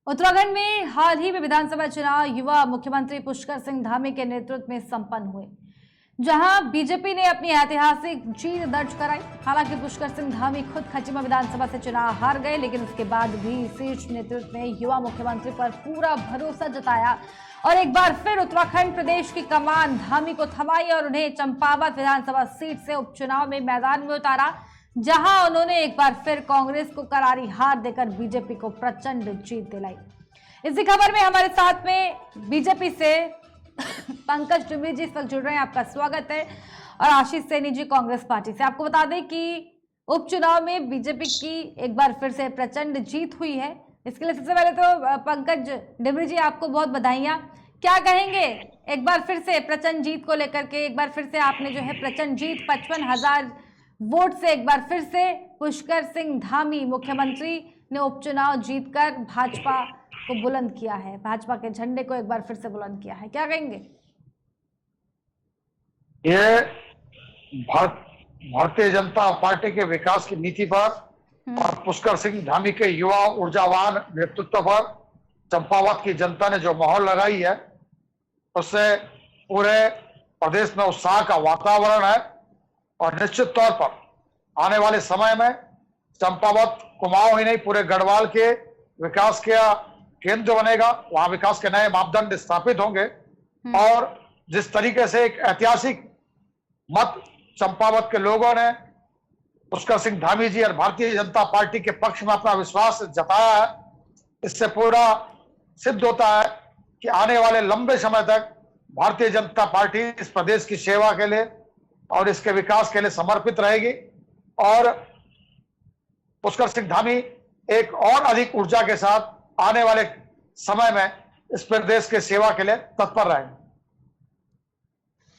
उत्तराखंड में हाल ही में विधानसभा चुनाव युवा मुख्यमंत्री पुष्कर सिंह धामी के नेतृत्व में संपन्न हुए, जहां बीजेपी ने अपनी ऐतिहासिक जीत दर्ज कराई। हालांकि पुष्कर सिंह धामी खुद खचिमा विधानसभा से चुनाव हार गए, लेकिन उसके बाद भी शीर्ष नेतृत्व ने युवा मुख्यमंत्री पर पूरा भरोसा जताया और एक बार फिर उत्तराखंड प्रदेश की कमान धामी को थमाई और उन्हें चंपावत विधानसभा सीट से उपचुनाव में मैदान में उतारा, जहां उन्होंने एक बार फिर कांग्रेस को करारी हार देकर बीजेपी को प्रचंड जीत दिलाई। इसी खबर में हमारे साथ में बीजेपी से पंकज डिमरी जी इस वक्त जुड़ रहे हैं। आपका स्वागत है। और आशीष सैनी जी कांग्रेस पार्टी से। आपको बता दें कि उपचुनाव में बीजेपी की एक बार फिर से प्रचंड जीत हुई है। इसके लिए सबसे पहले तो पंकज डिमरी जी आपको बहुत बधाइयां। क्या कहेंगे एक बार फिर से प्रचंड जीत को लेकर के? एक बार फिर से आपने जो है प्रचंड जीत 55,000 वोट से एक बार फिर से पुष्कर सिंह धामी मुख्यमंत्री ने उपचुनाव जीतकर भाजपा को बुलंद किया है, भाजपा के झंडे को एक बार फिर से बुलंद किया है। क्या कहेंगे? ये भारतीय जनता पार्टी के विकास की नीति पर और पुष्कर सिंह धामी के युवा ऊर्जावान नेतृत्व पर चंपावत की जनता ने जो माहौल लगाई है, उससे पूरे प्रदेश में उत्साह का वातावरण है। और निश्चित तौर पर आने वाले समय में चंपावत कुमाऊं ही नहीं, पूरे गढ़वाल के विकास का केंद्र बनेगा। वहां विकास के नए मापदंड स्थापित होंगे और जिस तरीके से एक ऐतिहासिक मत चंपावत के लोगों ने पुष्कर सिंह धामी जी और भारतीय जनता पार्टी के पक्ष में अपना विश्वास जताया है, इससे पूरा सिद्ध होता है कि आने वाले लंबे समय तक भारतीय जनता पार्टी इस प्रदेश की सेवा के लिए और इसके विकास के लिए समर्पित रहेगी और पुष्कर सिंह धामी एक और अधिक ऊर्जा के साथ आने वाले समय में इस प्रदेश के सेवा के लिए तत्पर रहेंगे।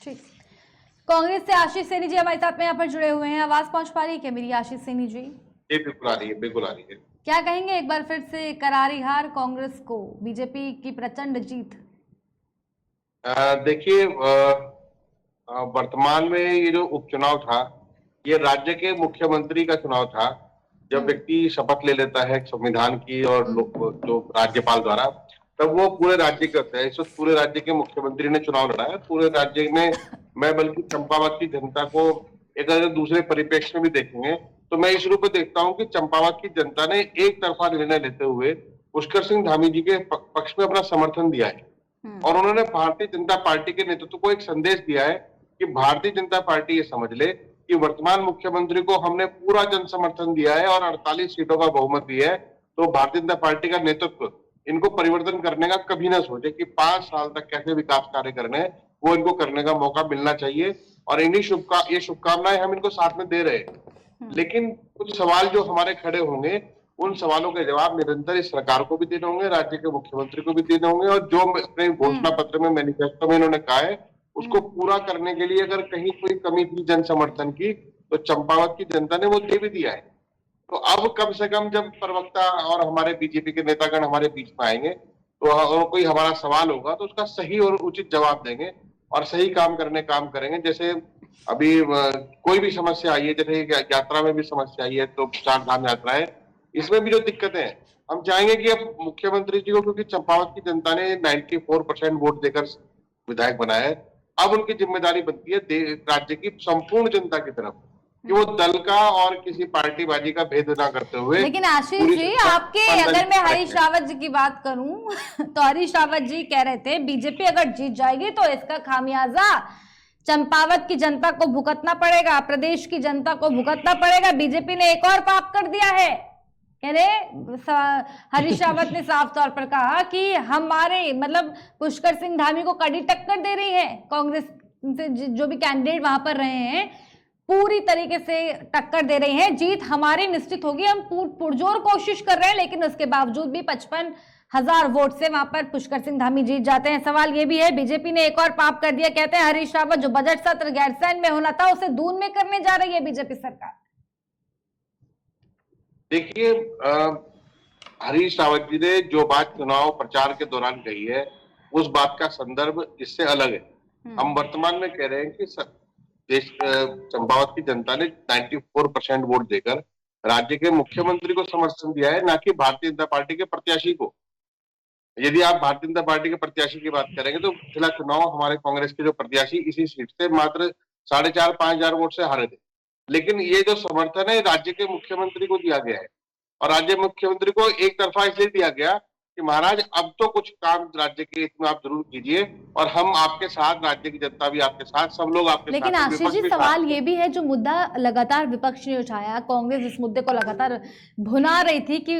ठीक। कांग्रेस से आशीष सैनी जी हमारे साथ में यहाँ पर जुड़े हुए हैं। आवाज पहुंच पा रही है क्या मेरी आशीष सैनी जी? जी बिल्कुल आ रही है, बिल्कुल आ रही है। क्या कहेंगे एक बार फिर से करारी हार कांग्रेस को, बीजेपी की प्रचंड जीत? देखिए, वर्तमान में ये जो उपचुनाव था, ये राज्य के मुख्यमंत्री का चुनाव था। जब व्यक्ति शपथ ले लेता है संविधान की और जो राज्यपाल द्वारा, तब वो पूरे राज्य के होते हैं। इस वक्त पूरे राज्य के मुख्यमंत्री ने चुनाव लड़ा है। पूरे राज्य में मैं बल्कि चंपावत की जनता को एक अगर दूसरे परिप्रेक्ष्य में भी देखेंगे तो मैं इस रूप में देखता हूं कि चंपावत की जनता ने एक तरफा निर्णय लेते हुए पुष्कर सिंह धामी जी के पक्ष में अपना समर्थन दिया है और उन्होंने भारतीय जनता पार्टी के नेतृत्व को एक संदेश दिया है कि भारतीय जनता पार्टी ये समझ ले कि वर्तमान मुख्यमंत्री को हमने पूरा जन समर्थन दिया है और 48 सीटों का बहुमत दिया है, तो भारतीय जनता पार्टी का नेतृत्व इनको परिवर्तन करने का कभी ना सोचे कि 5 साल तक कैसे विकास कार्य करने हैं, वो इनको करने का मौका मिलना चाहिए। और इन्हीं शुभकामनाएं हम इनको साथ में दे रहे हैं। लेकिन कुछ सवाल जो हमारे खड़े होंगे, उन सवालों के जवाब निरंतर इस सरकार को भी देने होंगे, राज्य के मुख्यमंत्री को भी देने होंगे और जो अपने घोषणा पत्र में मैनिफेस्टो में इन्होंने कहा है उसको पूरा करने के लिए अगर कहीं कोई कमी थी जन समर्थन की, तो चंपावत की जनता ने वो दे भी दिया है। तो अब कम से कम जब प्रवक्ता और हमारे बीजेपी के नेतागण हमारे बीच में आएंगे तो और कोई हमारा सवाल होगा तो उसका सही और उचित जवाब देंगे और सही काम करेंगे। जैसे अभी कोई भी समस्या आई है, जैसे यात्रा में भी समस्या आई है, तो 4 धाम यात्रा है, इसमें भी जो दिक्कतें हैं, हम चाहेंगे कि अब मुख्यमंत्री जी को, क्योंकि चंपावत की जनता ने 94% वोट देकर विधायक बनाया है, अब उनकी जिम्मेदारी बनती है राज्य की संपूर्ण जनता की तरफ कि वो दल का और किसी पार्टीबाजी का भेद ना करते हुए। लेकिन आशीष जी, आपके अगर मैं हरीश रावत जी की बात करूं तो हरीश रावत जी कह रहे थे बीजेपी अगर जीत जाएगी तो इसका खामियाजा चंपावत की जनता को भुगतना पड़ेगा, प्रदेश की जनता को भुगतना पड़ेगा। बीजेपी ने एक और पाप कर दिया है। कह रहे हरीश रावत ने साफ तौर पर कहा कि हमारे मतलब पुष्कर सिंह धामी को कड़ी टक्कर दे रही है कांग्रेस से, जो भी कैंडिडेट वहां पर रहे हैं पूरी तरीके से टक्कर दे रही है। जीत हमारी निश्चित होगी, हम पुरजोर कोशिश कर रहे हैं, लेकिन उसके बावजूद भी 55,000 वोट से वहां पर पुष्कर सिंह धामी जीत जाते हैं। सवाल ये भी है, बीजेपी ने एक और पाप कर दिया। कहते हैं हरीश रावत, जो बजट सत्र गैरसैंण में होना था उसे दून में करने जा रही है बीजेपी सरकार। देखिए, हरीश रावत जी ने जो बात चुनाव प्रचार के दौरान कही है, उस बात का संदर्भ इससे अलग है। हम वर्तमान में कह रहे हैं कि देश चंपावत की जनता ने 94% वोट देकर राज्य के मुख्यमंत्री को समर्थन दिया है, ना कि भारतीय जनता पार्टी के प्रत्याशी को। यदि आप भारतीय जनता पार्टी के प्रत्याशी की बात करेंगे तो पिछला चुनाव हमारे कांग्रेस के जो प्रत्याशी इसी सीट से मात्र 4,500-5,000 वोट से हारे थे। लेकिन ये जो समर्थन है राज्य के मुख्यमंत्री को दिया गया है, और राज्य मुख्यमंत्री को एक तरफा इसलिए दिया गया कि महाराज अब तो कुछ काम राज्य के हित में आप जरूर कीजिए, और हम आपके साथ, राज्य की जनता भी आपके साथ, सब लोग आपके लेकिन साथ। आशीष जी, सवाल ये भी है, जो मुद्दा लगातार विपक्ष ने उठाया, कांग्रेस इस मुद्दे को लगातार भुना रही थी कि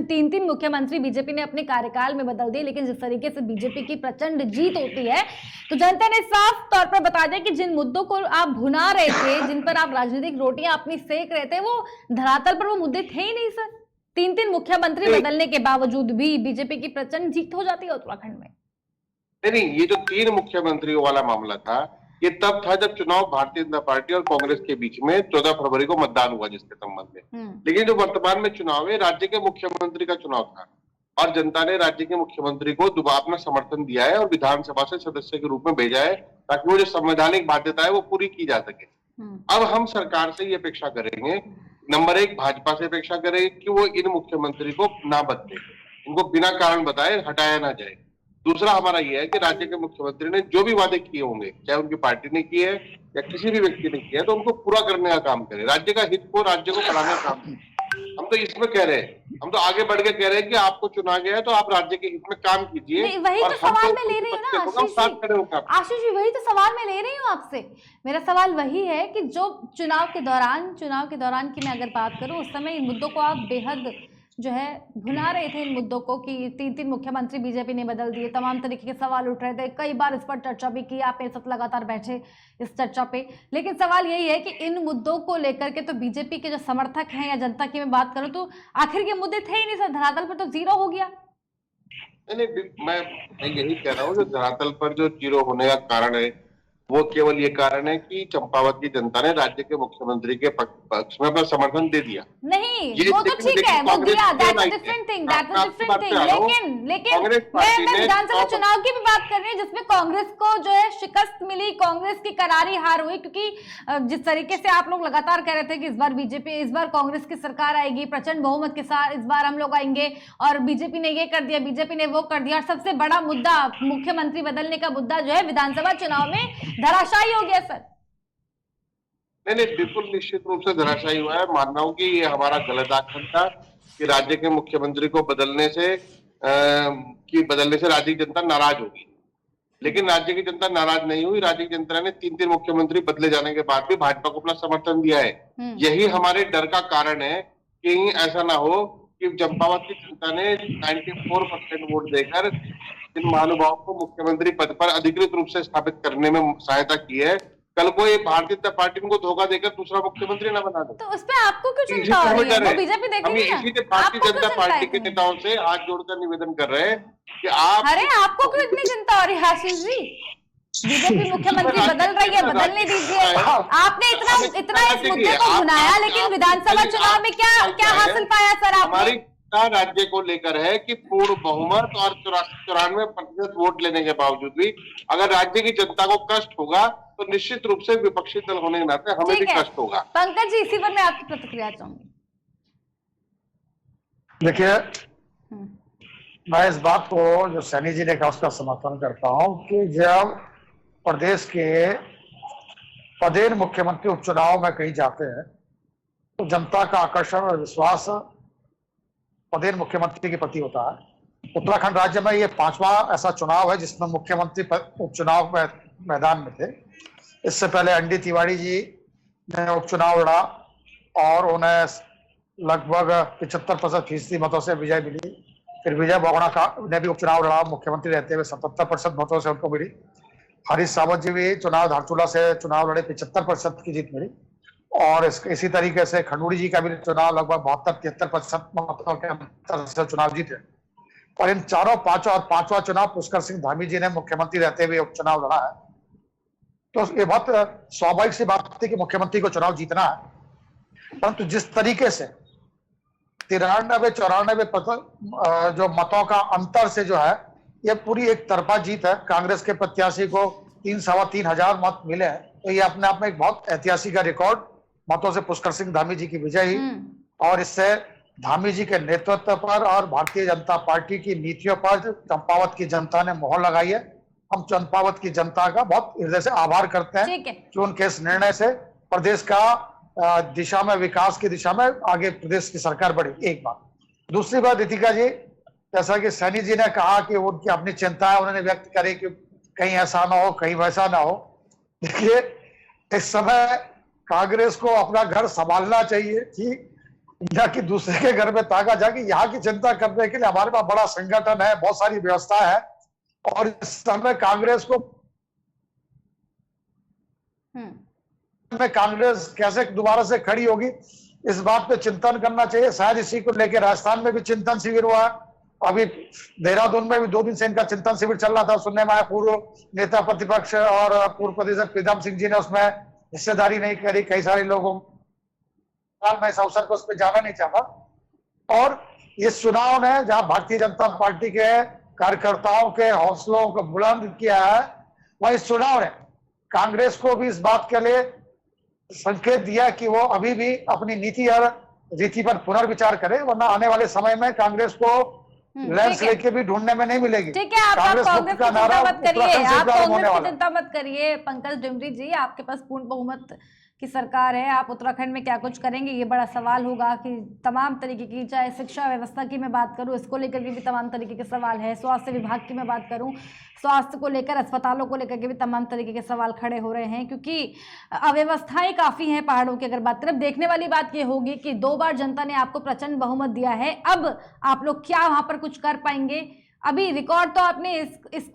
3 मुख्यमंत्री बीजेपी ने अपने कार्यकाल में बदल दिए, लेकिन जिस तरीके से बीजेपी की प्रचंड जीत होती है तो जनता ने साफ तौर पर बता दिया कि जिन मुद्दों को आप भुना रहे थे, जिन पर आप राजनीतिक रोटियां अपनी सेक रहे थे, वो धरातल पर वो मुद्दे थे ही नहीं सर। 3 मुख्यमंत्री बदलने के बावजूद भी बीजेपी की प्रचंड जीत हो जाती है उत्तराखंड में। नहीं, ये जो 3 मुख्यमंत्रियों वाला मामला था, ये तब था जब चुनाव भारतीय जनता पार्टी और कांग्रेस के बीच में 14 फरवरी को मतदान हुआ जिसके संबंध में। लेकिन जो वर्तमान में चुनाव है, राज्य के मुख्यमंत्री का चुनाव था, और जनता ने राज्य के मुख्यमंत्री को दोबारा अपना समर्थन दिया है और विधानसभा से सदस्य के रूप में भेजा है, ताकि वो जो संवैधानिक बाध्यता है वो पूरी की जा सके। अब हम सरकार से ये अपेक्षा करेंगे, नंबर 1 भाजपा से अपेक्षा करेंगे कि वो इन मुख्यमंत्री को ना बदले, उनको बिना कारण बताए हटाया ना जाए। दूसरा हमारा ये है कि राज्य के मुख्यमंत्री ने जो भी वादे किए होंगे, चाहे उनकी पार्टी ने किए या किसी भी व्यक्ति ने किया, तो उनको पूरा करने का काम करे, राज्य का हित को, राज्य को बढ़ाने का काम करे। हम तो इसमें कह रहे हैं, हम तो आगे बढ़ के कह रहे हैं कि आपको चुना गया है तो आप राज्य के हित में काम कीजिए। वही तो सवाल मैं ले रही हूँ ना आशीष जी, वही तो सवाल मैं ले रही हूँ आपसे। मेरा सवाल वही है कि जो चुनाव के दौरान की मैं अगर बात करूँ, उस समय इन मुद्दों को आप बेहद जो है भुना रहे थे, इन मुद्दों को कि 3 मुख्यमंत्री बीजेपी ने बदल दिए, तमाम तरीके के सवाल उठ रहे थे, कई बार इस पर चर्चा भी की, आप मेरे साथ लगातार बैठे इस चर्चा पे। लेकिन सवाल यही है कि इन मुद्दों को लेकर के तो बीजेपी के जो समर्थक हैं या जनता की मैं बात करूं तो आखिर ये मुद्दे थे ही नहीं सर, धरातल पर तो जीरो हो गया। नहीं, मैं यही कह रहा हूँ, जो धरातल पर जो जीरो होने का कारण है वो केवल ये कारण है कि चंपावत की जनता ने राज्य के मुख्यमंत्री के पक्ष में अपना समर्थन दे दिया। नहीं, वो तो ठीक है, वो दिया, दैट्स अ डिफरेंट थिंग, लेकिन मैं विधानसभा चुनाव की भी बात कर रही हूँ, जिसमें कांग्रेस को जो है शिकस्त मिली, कांग्रेस की करारी हार हुई, क्योंकि जिस तरीके से आप लोग लगातार कह रहे थे कि इस बार कांग्रेस की सरकार आएगी प्रचंड बहुमत के साथ, इस बार हम लोग आएंगे, और बीजेपी ने ये कर दिया, बीजेपी ने वो कर दिया, और सबसे बड़ा मुद्दा मुख्यमंत्री बदलने का मुद्दा जो है विधानसभा चुनाव में धराशायी हो गया सर। नहीं, बिल्कुल निश्चित रूप से धराशायी हुआ है। मान रहा हूं कि ये हमारा गलत आकलन था कि राज्य के मुख्यमंत्री को बदलने से राज्य की जनता नाराज होगी, लेकिन राज्य की जनता नाराज नहीं हुई। राज्य की जनता ने 3 मुख्यमंत्री बदले जाने के बाद भी भाजपा को अपना समर्थन दिया है। यही हमारे डर का कारण है कि ऐसा ना हो कि चंपावत की जनता ने 94% वोट देकर इन महानुभावों को मुख्यमंत्री पद पर अधिकृत रूप से स्थापित करने में सहायता की है, कल को ये भारतीय जनता पार्टी उनको धोखा देकर दूसरा मुख्यमंत्री न बना दे। तो उस पे आपको क्यों चिंता हो रही है? वो बीजेपी देखेगी ना। इसी भारतीय जनता पार्टी के नेताओं से हाथ जोड़कर निवेदन कर रहे हैं कि आप, अरे आपको क्यों इतनी चिंता हो रही है आशीष जी? बीजेपी मुख्यमंत्री बदल रही है, बदलने दीजिए। आपने इतना इस मुद्दे को भुनाया, लेकिन विधानसभा चुनाव में क्या हासिल पाया सर आपने? राज्य को लेकर है कि पूर्ण बहुमत और 94% वोट लेने के बावजूद भी अगर राज्य की जनता को कष्ट होगा तो निश्चित रूप से विपक्षी दल होने के नाते हमें भी कष्ट होगा। पंकज जी, इसी पर मैं आपकी प्रतिक्रिया चाहूंगी। देखिए, मैं इस बात को जो सैनी जी ने कहा उसका समर्थन करता हूं कि जब प्रदेश के पदेन मुख्यमंत्री उपचुनाव में कहीं जाते हैं तो जनता का आकर्षण और विश्वास पदेन मुख्यमंत्री के प्रति होता है। उत्तराखंड राज्य में ये 5वां ऐसा चुनाव है जिसमें मुख्यमंत्री उपचुनाव मैदान में थे। इससे पहले एनडी तिवारी जी ने उपचुनाव लड़ा और उन्हें लगभग 75% मतों से विजय मिली। फिर विजय बोगड़ा का ने भी उपचुनाव लड़ा, मुख्यमंत्री रहते हुए 77% मतों से उनको मिली। हरीश सावंत जी भी चुनाव धारचूला से चुनाव लड़े, 75% की जीत मिली। और इसी तरीके से खंडूड़ी जी का भी चुनाव लगभग 72-73% मतों के अंतर से चुनाव जीते। और इन चारों, पांचवा चुनाव पुष्कर सिंह धामी जी ने मुख्यमंत्री रहते हुए उपचुनाव लड़ा है। तो ये बहुत स्वाभाविक सी बात थी कि मुख्यमंत्री को चुनाव जीतना है। परंतु जिस तरीके से 93-94% जो मतों का अंतर से जो है ये पूरी एक तरफा जीत है, कांग्रेस के प्रत्याशी को 3-3.25 हजार मत मिले हैं, तो ये अपने आप में एक बहुत ऐतिहासिक रिकॉर्ड मतों से पुष्कर सिंह धामी जी की विजय हुई। और इससे धामी जी के नेतृत्व पर और भारतीय जनता पार्टी की नीतियों पर चंपावत की जनता ने मोहर लगाई है। हम चंपावत की जनता का बहुत हृदय से आभार करते हैं ठीक है। कि उनके इस निर्णय से प्रदेश का दिशा में, विकास की दिशा में आगे प्रदेश की सरकार बढ़ी। एक बात। दूसरी बात, रितिका जी, जैसा कि सैनी जी ने कहा कि उनकी अपनी चिंता है, उन्होंने व्यक्त करी कि कहीं ऐसा ना हो, कहीं वैसा ना हो। देखिए, इस समय कांग्रेस को अपना घर संभालना चाहिए कि या कि दूसरे के घर में ताका जाके यहाँ की चिंता करने के लिए हमारे पास बड़ा संगठन है, बहुत सारी व्यवस्था है, और इस समय कांग्रेस को में कांग्रेस कैसे दोबारा से खड़ी होगी, इस बात पे चिंतन करना चाहिए। शायद इसी को लेकर राजस्थान में भी चिंतन शिविर हुआ है, अभी देहरादून में भी 2 दिन से इनका चिंतन शिविर चल रहा था। सुनने में आया पूर्व नेता प्रतिपक्ष और पूर्व प्रदेश प्रीतम सिंह जी ने उसमें हिस्सेदारी नहीं करी, कई सारे लोगों। मैं इस अवसर को उस पर जाना नहीं चाहता। और इस चुनाव ने जहां भारतीय जनता पार्टी के कार्यकर्ताओं के हौसलों को बुलंद किया है, वह इस चुनाव ने कांग्रेस को भी इस बात के लिए संकेत दिया कि वो अभी भी अपनी नीति और रीति पर पुनर्विचार करे, वरना आने वाले समय में कांग्रेस को लैंडस्लाइड के भी ढूंढने में नहीं मिलेगी। ठीक है, आप कांग्रेस की चिंता मत करिए, आप कांग्रेस की चिंता मत करिए। पंकज डिमरी जी, आपके पास पूर्ण बहुमत की सरकार है, आप उत्तराखंड में क्या कुछ करेंगे, ये बड़ा सवाल होगा कि तमाम तरीके की, चाहे शिक्षा व्यवस्था की मैं बात करूं, इसको लेकर के भी तमाम तरीके के सवाल है। स्वास्थ्य विभाग की मैं बात करूं, स्वास्थ्य को लेकर, अस्पतालों को लेकर के भी तमाम तरीके के सवाल खड़े हो रहे हैं, क्योंकि अव्यवस्थाएं काफ़ी हैं पहाड़ों की। अगर बात करें, देखने वाली बात ये होगी कि 2 बार जनता ने आपको प्रचंड बहुमत दिया है, अब आप लोग क्या वहाँ पर कुछ कर पाएंगे। अभी रिकॉर्ड तो आपने इस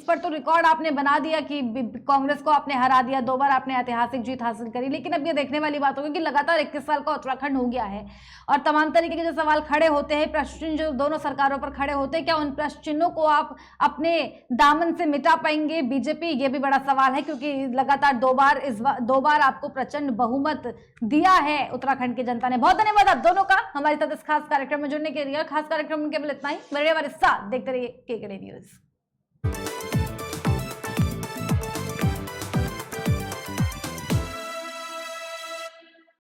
पर तो रिकॉर्ड आपने बना दिया कि कांग्रेस को आपने हरा दिया, 2 बार आपने ऐतिहासिक जीत हासिल करी, लेकिन अब ये देखने वाली बात होगी कि लगातार 21 साल का उत्तराखंड हो गया है और तमाम तरीके के जो सवाल खड़े होते हैं, प्रश्न चिन्ह जो दोनों सरकारों पर खड़े होते हैं, क्या उन प्रश्न चिन्हों को आप अपने दामन से मिटा पाएंगे बीजेपी, ये भी बड़ा सवाल है, क्योंकि लगातार 2 बार आपको प्रचंड बहुमत दिया है उत्तराखंड की जनता ने। बहुत धन्यवाद आप दोनों का हमारे साथ इस खास कार्यक्रम में जुड़ने के लिए। खास कार्यक्रम में केवल इतना ही। मेरे हमारे साथ देखते रहिए KKD न्यूज़।